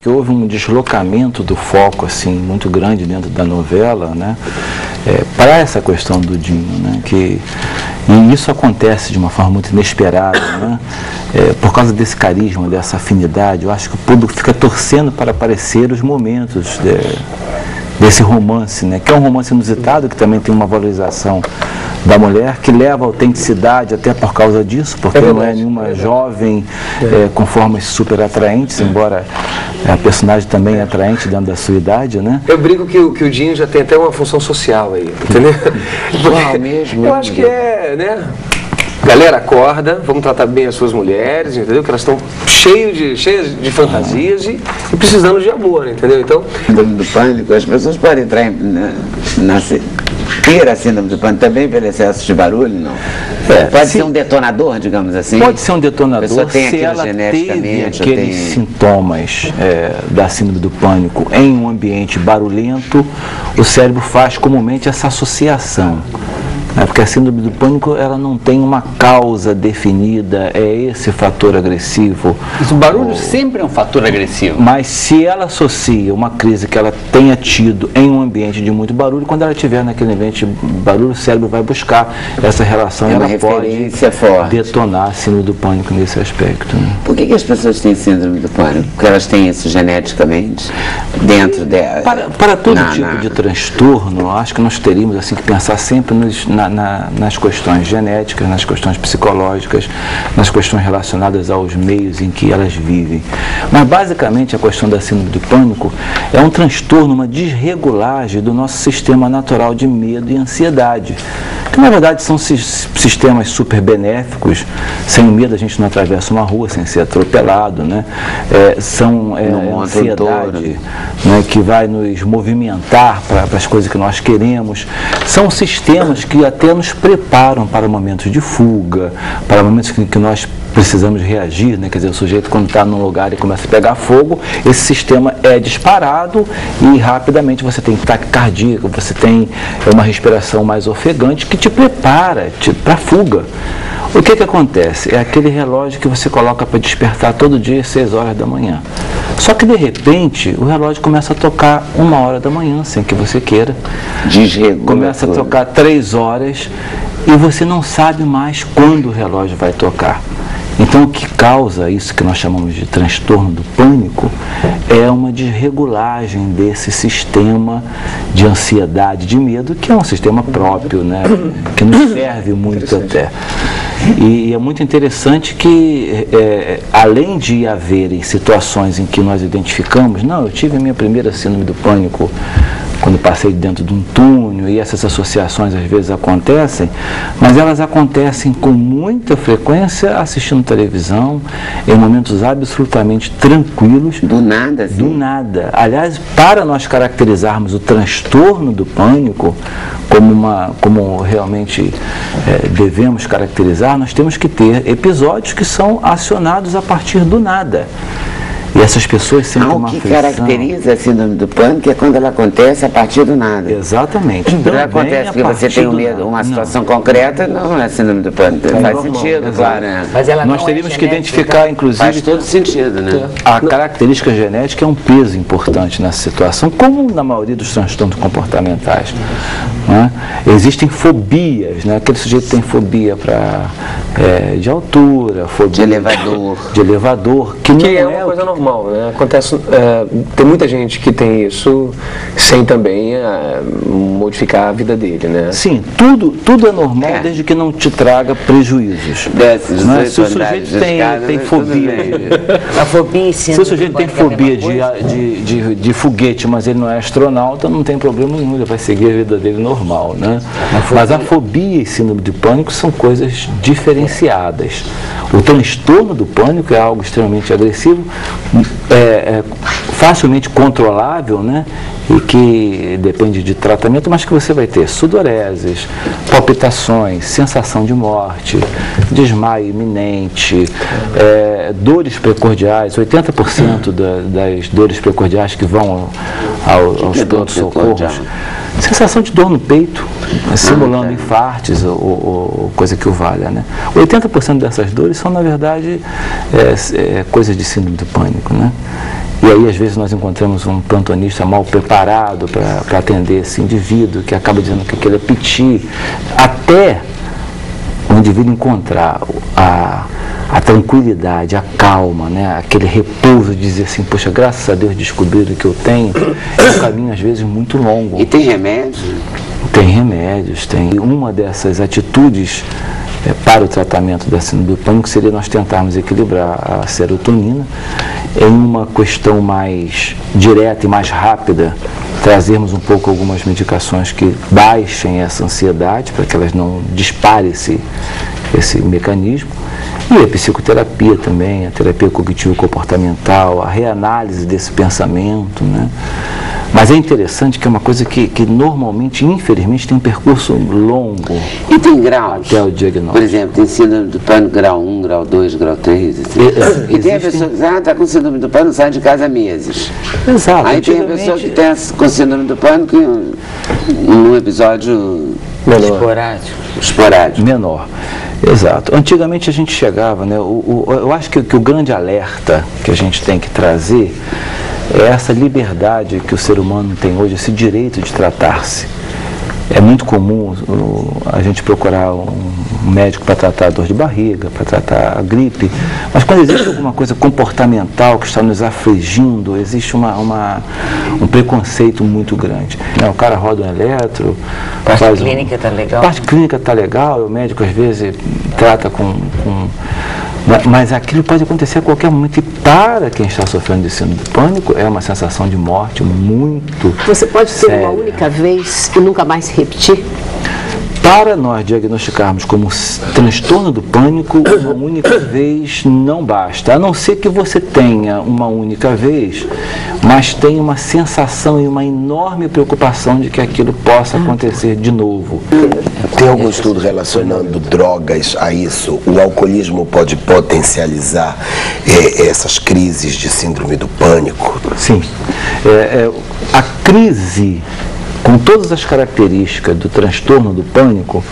que houve um deslocamento do foco assim muito grande dentro da novela, né, para essa questão do Dinho, né, e isso acontece de uma forma muito inesperada, né, por causa desse carisma, dessa afinidade. Eu acho que o público fica torcendo para aparecer os momentos desse romance, né, que é um romance inusitado, que também tem uma valorização da mulher, que leva a autenticidade até por causa disso, porque não é nenhuma jovem com formas super atraentes, embora a personagem também é atraente dentro da sua idade, né? Eu brinco que o Dinho já tem até uma função social aí, entendeu? Mesmo. Eu acho que né? Galera, acorda, vamos tratar bem as suas mulheres, entendeu? Que elas estão cheias de fantasias e precisando de amor, entendeu? Então, Síndrome do pânico, as pessoas podem entrar ter a síndrome do pânico também pelo excesso de barulho, não? Pode ser um detonador, digamos assim? Pode ser um detonador se ela teve aqueles sintomas da síndrome do pânico em um ambiente barulhento. O cérebro faz comumente essa associação. Porque a síndrome do pânico, ela não tem uma causa definida, é esse fator agressivo. Mas o barulho sempre é um fator agressivo. Mas se ela associa uma crise que ela tenha tido em um ambiente de muito barulho, quando ela estiver naquele ambiente de barulho, o cérebro vai buscar essa relação e ela pode detonar a síndrome do pânico nesse aspecto. Né? Por que as pessoas têm síndrome do pânico? Porque elas têm isso geneticamente dentro dela? Para todo tipo de transtorno, acho que nós teríamos assim, que pensar sempre nas questões genéticas, nas questões psicológicas, nas questões relacionadas aos meios em que elas vivem. Mas basicamente a questão da síndrome do pânico é um transtorno, uma desregulagem do nosso sistema natural de medo e ansiedade, que na verdade são sistemas super benéficos. Sem medo a gente não atravessa uma rua sem ser atropelado, né? São ansiedade, né, que vai nos movimentar para as coisas que nós queremos. São sistemas que até nos preparam para momentos de fuga, para momentos que nós precisamos reagir, né? Quer dizer, o sujeito quando está num lugar e começa a pegar fogo, esse sistema é disparado e rapidamente você tem ataque cardíaco, você tem uma respiração mais ofegante que te prepara para a fuga. O que acontece? É aquele relógio que você coloca para despertar todo dia às 6 horas da manhã. Só que de repente o relógio começa a tocar 1 hora da manhã, sem que você queira. Começa a tocar 3 horas e você não sabe mais quando o relógio vai tocar. Então o que causa isso que nós chamamos de transtorno do pânico é uma desregulagem desse sistema de ansiedade, de medo, que é um sistema próprio, né, que nos serve muito até. E é muito interessante que, além de haverem situações em que nós identificamos, não, eu tive a minha primeira síndrome do pânico quando passei dentro de um túnel, e essas associações às vezes acontecem, mas elas acontecem com muita frequência assistindo televisão, em momentos absolutamente tranquilos. Do nada, assim? Do nada. Aliás, para nós caracterizarmos o transtorno do pânico como realmente devemos caracterizar, nós temos que ter episódios que são acionados a partir do nada. E essas pessoas sentem uma aflição. O que caracteriza a síndrome do pânico é quando ela acontece a partir do nada. Exatamente. Quando ela acontece porque você tem medo, uma situação concreta, não é síndrome do pânico. Faz sentido, claro. Mas nós teríamos que identificar, inclusive... Faz todo sentido, né? A característica genética é um peso importante nessa situação, como na maioria dos transtornos comportamentais. Né? Existem fobias, né? Aquele sujeito tem fobia de altura, fobia de elevador, que não é uma coisa normal. Né? Acontece, tem muita gente que tem isso sem também modificar a vida dele, né? Sim, tudo é normal desde que não te traga prejuízos. Se o sujeito tem fobia, a fobia, se o sujeito tem fobia de foguete, mas ele não é astronauta, não tem problema nenhum, ele vai seguir a vida dele normal, né? Mas a fobia e síndrome de pânico são coisas diferenciadas. O transtorno do pânico é algo extremamente agressivo, facilmente controlável, né? E que depende de tratamento, mas que você vai ter sudoreses, palpitações, sensação de morte, desmaio iminente, dores precordiais. 80% das dores precordiais que vão aos pronto-socorros. Sensação de dor no peito, simulando infartes ou coisa que o valha, né? 80% dessas dores são, na verdade, coisas de síndrome do pânico, né? E aí, às vezes, nós encontramos um plantonista mal preparado para atender esse indivíduo, que acaba dizendo que aquele é piti, até o indivíduo encontrar a tranquilidade, a calma, né? Aquele repouso de dizer assim, poxa, graças a Deus descobriram que eu tenho, é um caminho às vezes muito longo. E tem remédio? Tem remédios, tem. E uma dessas atitudes para o tratamento da síndrome do pânico seria nós tentarmos equilibrar a serotonina em uma questão mais direta e mais rápida, trazermos um pouco algumas medicações que baixem essa ansiedade, para que elas não disparem esse mecanismo. E a psicoterapia também, a terapia cognitivo-comportamental, a reanálise desse pensamento, né? Mas é interessante que é uma coisa que normalmente, infelizmente, tem um percurso longo. E tem graus? Até o diagnóstico. Por exemplo, tem síndrome do pânico grau 1, grau 2, grau 3, assim. E tem a pessoa que está com síndrome do pânico e sai de casa há meses. Exato. Aí tem a pessoa que está com síndrome do pânico em um episódio esporádico. Menor. Exato. Antigamente a gente chegava, né? Eu acho que o grande alerta que a gente tem que trazer é essa liberdade que o ser humano tem hoje, esse direito de tratar-se. É muito comum a gente procurar um médico para tratar a dor de barriga, para tratar a gripe, mas quando existe alguma coisa comportamental que está nos afligindo, existe um preconceito muito grande. O cara roda um eletro, parte clínica está legal. Parte clínica está legal, o médico às vezes trata mas aquilo pode acontecer a qualquer momento, e para quem está sofrendo de síndrome do pânico é uma sensação de morte muito Você pode ter séria. uma única vez e nunca mais repetir? Para nós diagnosticarmos como transtorno do pânico, uma única vez não basta, a não ser que você tenha uma única vez, mas tenha uma sensação e uma enorme preocupação de que aquilo possa acontecer de novo. Tem algum estudo relacionando drogas a isso? O alcoolismo pode potencializar essas crises de síndrome do pânico? Sim. A crise, com todas as características do transtorno do pânico,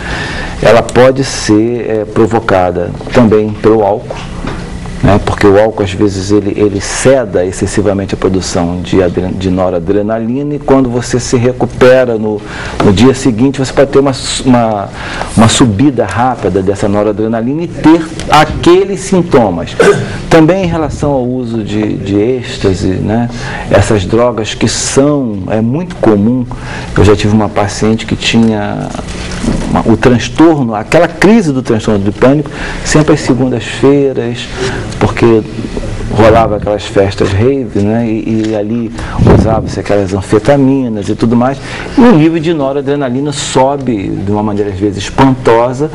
ela pode ser provocada também pelo álcool, né? Porque o álcool, às vezes, ele ceda excessivamente a produção de noradrenalina, e quando você se recupera no dia seguinte, você pode ter uma subida rápida dessa noradrenalina e ter aqueles sintomas. Também em relação ao uso de êxtase, né? Essas drogas que é muito comum. Eu já tive uma paciente que tinha o transtorno, aquela crise do transtorno do pânico, sempre às segundas-feiras, porque rolava aquelas festas rave, né? E ali usavam-se aquelas anfetaminas e tudo mais, e o nível de noradrenalina sobe de uma maneira às vezes espantosa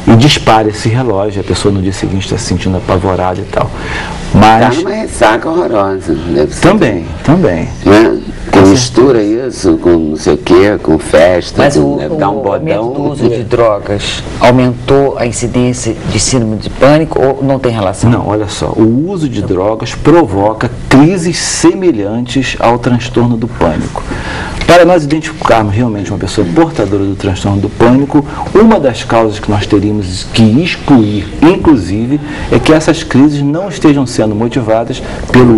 e dispara esse relógio, a pessoa no dia seguinte está se sentindo apavorada e tal. Mas Está numa ressaca horrorosa, deve ser. Também. Né? Que mistura isso com não sei o quê, com festa, Mas dá um o aumento do bodão. uso de drogas aumentou a incidência de síndrome de pânico ou não tem relação? Não, olha só, o uso de drogas provoca crises semelhantes ao transtorno do pânico. Para nós identificarmos realmente uma pessoa portadora do transtorno do pânico, uma das causas que nós teríamos que excluir, inclusive, é que essas crises não estejam sendo motivadas pelo